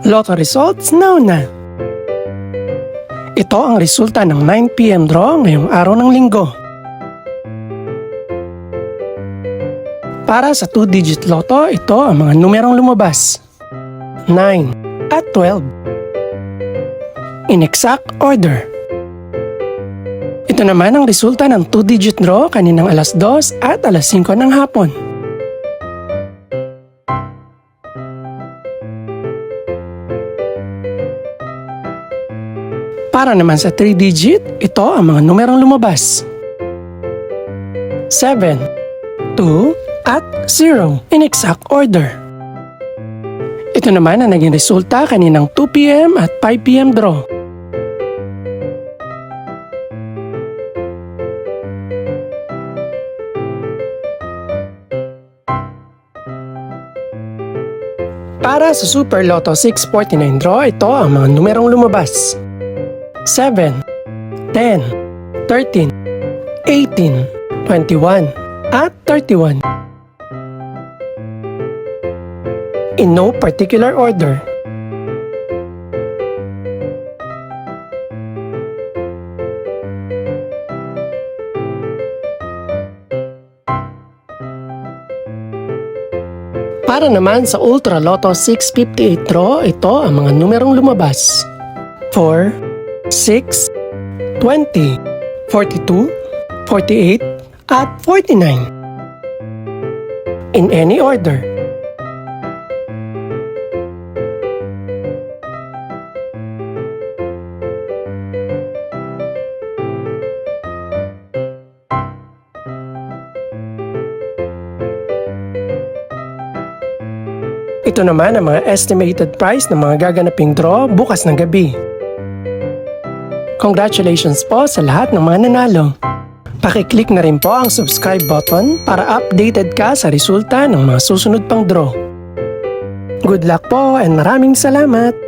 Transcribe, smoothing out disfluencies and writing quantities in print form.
Lotto results now na. Ito ang resulta ng 9 PM draw ngayong araw ng linggo. Para sa 2-digit lotto, ito ang mga numerong lumabas: 9 at 12. In exact order. Ito naman ang resulta ng 2-digit draw kaninang alas 2 at alas 5 ng hapon. Para naman sa 3-digit, ito ang mga numerong lumabas: 7, 2, at 0 in exact order. Ito naman ang naging resulta kaninang 2 PM at 5 PM draw. Para sa Super Lotto 649 draw, ito ang mga numerong lumabas: 7, 10, 13, 18, 21, at 31. In no particular order. Para naman sa Ultra Lotto 658 draw, ito ang mga numerong lumabas: 4, 6, 20, 42, 48, at 49. In any order. Ito naman ang mga estimated price ng mga gaganaping draw bukas ng gabi. Congratulations po sa lahat ng mga nanalo. Pakiclick na rin po ang subscribe button para updated ka sa resulta ng mga susunod pang draw. Good luck po and maraming salamat!